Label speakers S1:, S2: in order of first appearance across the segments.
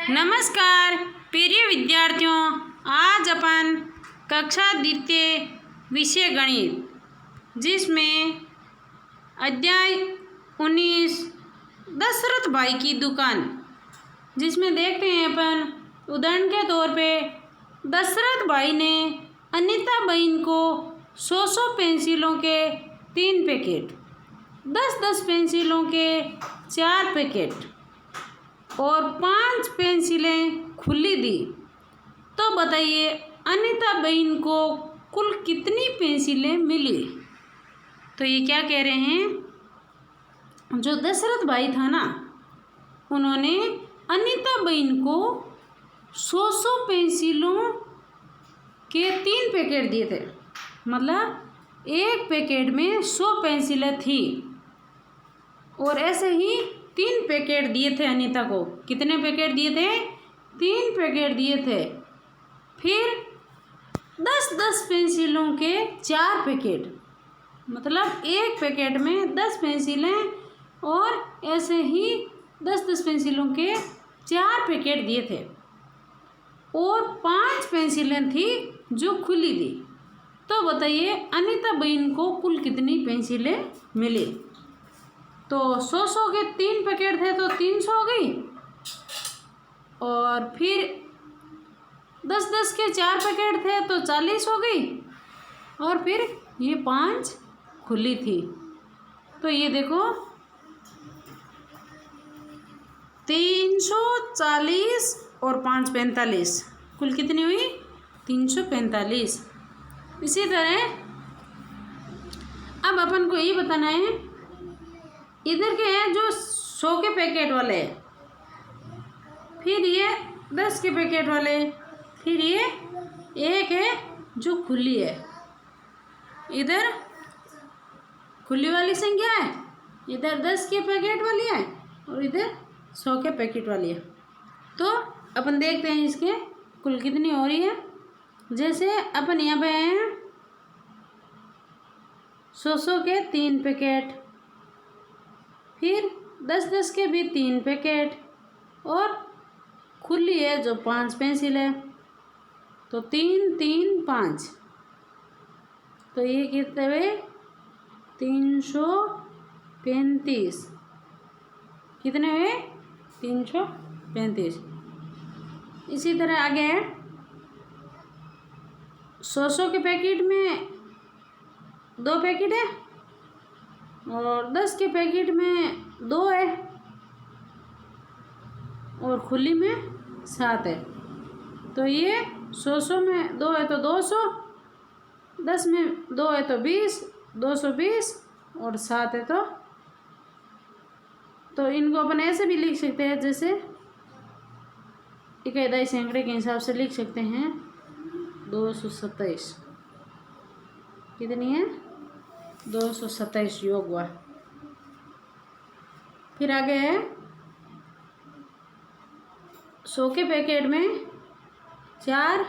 S1: नमस्कार प्रिय विद्यार्थियों, आज अपन कक्षा द्वितीय विषय गणित जिसमें अध्याय 19 दशरथ भाई की दुकान, जिसमें देखते हैं अपन उदाहरण के तौर पे दशरथ भाई ने अनीता बहन को 100 पेंसिलों के 3 पैकेट, 10 पेंसिलों के 4 पैकेट और 5 पेंसिलें खुली दी। तो बताइए अनीता बहन को कुल कितनी पेंसिलें मिली। तो ये क्या कह रहे हैं, जो दशरथ भाई था ना, उन्होंने अनीता बहन को 100 पेंसिलों के 3 पैकेट दिए थे। मतलब एक पैकेट में 100 पेंसिलें थी और ऐसे ही 3 पैकेट दिए थे अनीता को। कितने पैकेट दिए थे? 3 पैकेट दिए थे। फिर 10 पेंसिलों के 4 पैकेट, मतलब एक पैकेट में 10 पेंसिलें और ऐसे ही 10 पेंसिलों के 4 पैकेट दिए थे और 5 पेंसिलें थी जो खुली थी। तो बताइए अनीता बहन को कुल कितनी पेंसिलें मिली। तो 100 के 3 पैकेट थे तो 300 हो गई, और फिर 10 के 4 पैकेट थे तो 40 हो गई, और फिर ये 5 खुली थी। तो ये देखो 340 और 5 45, कुल कितनी हुई? 345। इसी तरह अब अपन को ये बताना है, इधर के हैं जो 100 के पैकेट वाले, फिर ये 10 के पैकेट वाले, फिर ये एक है जो खुली है। इधर खुली वाली संख्या है, इधर 10 के पैकेट वाली है और इधर 100 के पैकेट वाली है। तो अपन देखते हैं इसके कुल कितनी हो रही है। जैसे अपन यहाँ पे हैं 100 के 3 पैकेट, फिर 10 के भी 3 पैकेट और खुली है जो 5 पेंसिल है, तो 3 3 5, तो ये कितने हुए? 335। कितने हुए? 335। इसी तरह आगे है 100 के पैकेट में 2 पैकेट है और 10 के पैकेट में 2 है और खुली में 7 है। तो ये 100 में 2 है तो 200, 10 में 2 है तो 20, 220 और 7 है तो इनको अपन ऐसे भी लिख सकते हैं, जैसे इकाई सैकड़े के हिसाब से लिख सकते हैं 227। कितनी है? 227 योग हुआ। फिर आगे है 100 के पैकेट में 4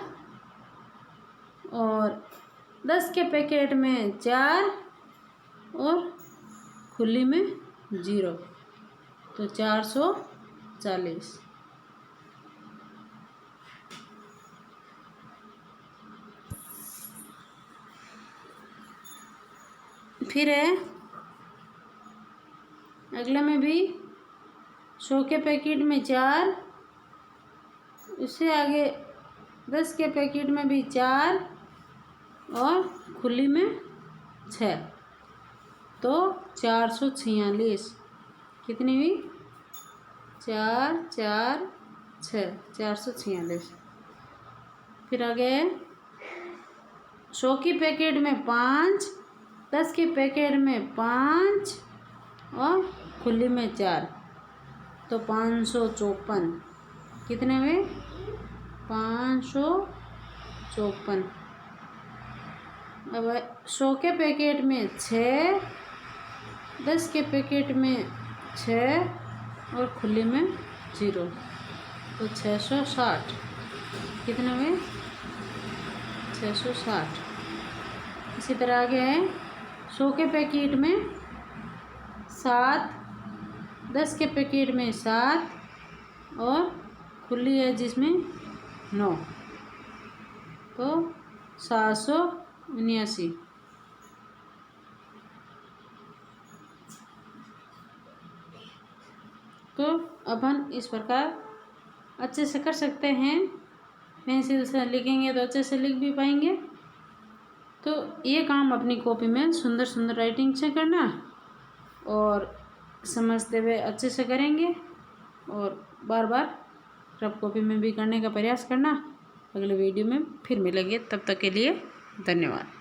S1: और 10 के पैकेट में 4 और खुली में 0, तो 440। फिर है अगले में भी 100 के पैकेट में 4, उससे आगे 10 के पैकेट में भी 4 और खुली में 6, तो 446। कितनी हुई? 4 4 6, 446। फिर आगे 100 के पैकेट में 5, 10 के पैकेट में 5 और खुली में 4, तो 554। कितने हुए? 554। अब 100 के पैकेट में 6, 10 के पैकेट में 6 और खुली में 0, तो 660। कितने हुए? 660। इसी तरह आगे है 100 के पैकेट में 7, 10 के पैकेट में 7 और खुली है जिसमें 9, तो 779। तो अपन इस प्रकार अच्छे से कर सकते हैं। पेंसिल से लिखेंगे तो अच्छे से लिख भी पाएंगे। तो ये काम अपनी कॉपी में सुंदर सुंदर राइटिंग से करना और समझते हुए अच्छे से करेंगे और बार बार रफ कॉपी में भी करने का प्रयास करना। अगले वीडियो में फिर मिलेंगे, तब तक के लिए धन्यवाद।